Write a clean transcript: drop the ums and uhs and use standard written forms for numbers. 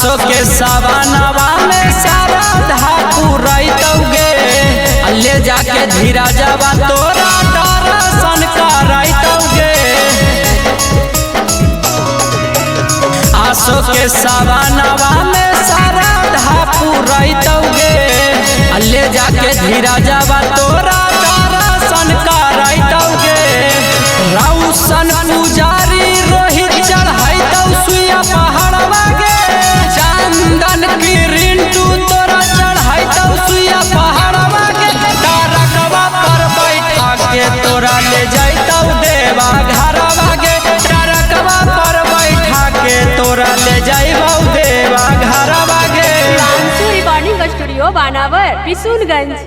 आसो के सवानवा में सारा धाकू रैतौगे ले जाके धीरा जावा तोरा दर्शन करैतौगे। आसो के सवानवा में सारा धाकू रैतौगे ले जाके धीरा जावा तोरा दर्शन करैतौगे। रौशन पुजारी रोहित चढ़ैतौ सुइया पहाड़वा गे चंदन की रिंटू तोरा चढ़ैतौ सुइया पहाड़वा गे। टरकवा पर बैठा के तोरा ले जैतौ देवा घरवा गे टरकवा पर बैठा के तोरा ले जैबौ देवा घरवा गे। रिकॉर्डिंग स्टूडियो बानावर किशुनगंज।